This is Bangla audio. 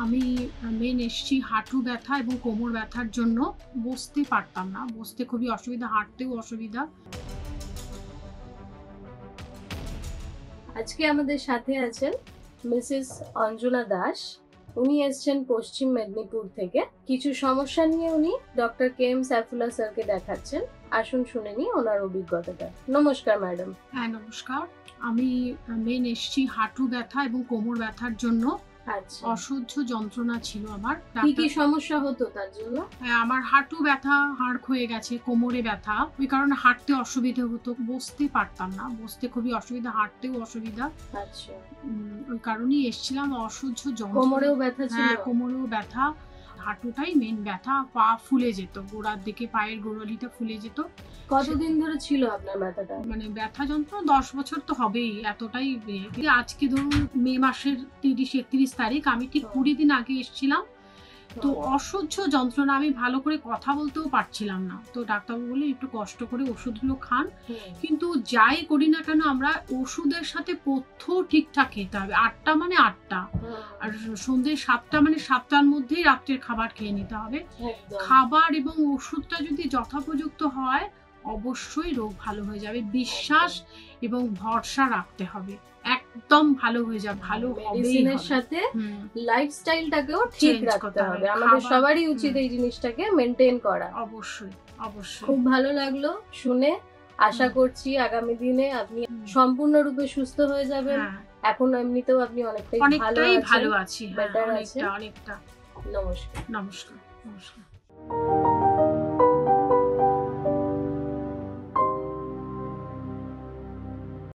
আমি মেন এসছি হাঁটু ব্যথা এবং কোমর ব্যথার জন্য। বসতে পারতাম না, বসতে খুবই অসুবিধা, হাঁটতেও অসুবিধা। আজকে আমাদের সাথে আছেন মিসেস অঞ্জনা দাস। উনি এসছেন পশ্চিম মেদিনীপুর থেকে। কিছু সমস্যা নিয়ে উনি ডক্টর কে এম সাইফুল্লাহ স্যারকে দেখাচ্ছেন। আসুন শুনে নিই ওনার অভিজ্ঞতাটা। নমস্কার ম্যাডাম। হ্যাঁ, নমস্কার। আমি মেন এসছি হাঁটু ব্যথা এবং কোমর ব্যথার জন্য। আচ্ছা, অসহ্য যন্ত্রণা ছিল আমার। কি কি সমস্যা হতো তার জন্য? হ্যাঁ, আমার হাঁটু ব্যথা, হাড় ক্ষয়ে গেছে, কোমরে ব্যথা, ওই কারণে হাঁটতে অসুবিধা হতো, বসতে পারতাম না, বসতে খুবই অসুবিধা, হাঁটতেও অসুবিধা। আচ্ছা, ওই কারণেই এসছিলাম। অসহ্য যন্ত্রণা। কোমরেও ব্যথা ছিল? হ্যাঁ, কোমরেও ব্যথা, হাঁটুটাই মেন ব্যথা, পা ফুলে যেত, গোড়ার দিকে পায়ের গোড়ালিটা ফুলে যেত। কতদিন ধরে ছিল আপনার ব্যথাটা? মানে ব্যথা যন্ত্রণা 10 বছর তো হবেই, এতটাই। আজকে ধরুন মে মাসের 30-31 তারিখ, আমি ঠিক 20 দিন আগে এসেছিলাম। তো অসহ্য যন্ত্রণা, আমি ভালো করে কথা বলতেও পারছিলাম না। তো ডাক্তারবাবু বললেন একটু কষ্ট করে ওষুধগুলো খান। কিন্তু যাই করি না কেন, আমরা ওষুধের সাথে পথ্য ঠিকঠাক খেতে হবে। 8টা মানে 8টা, আর সন্ধ্যে 7টা মানে 7টার মধ্যেই রাত্রের খাবার খেয়ে নিতে হবে। খাবার এবং ওষুধটা যদি যথাপযুক্ত হয়, অবশ্যই রোগ ভালো হয়ে যাবে। বিশ্বাস এবং ভরসা রাখতে হবে, একদম ভালো হয়ে যাবে, ভালো হবেই। মেডিসিনের সাথে লাইফস্টাইলটাকেও ঠিক রাখতে হবে। আমাদের সবারই উচিত এই জিনিসটাকে মেনটেন করা। অবশ্যই, অবশ্যই। খুব ভালো লাগলো শুনে। আশা করছি আগামী দিনে আপনি সম্পূর্ণরূপে সুস্থ হয়ে যাবেন। এখন এমনিতেও আপনি অনেকটাই ভালো আছি। বেটার আছেন। অনেকটা। নমস্কার। নমস্কার। নমস্কার।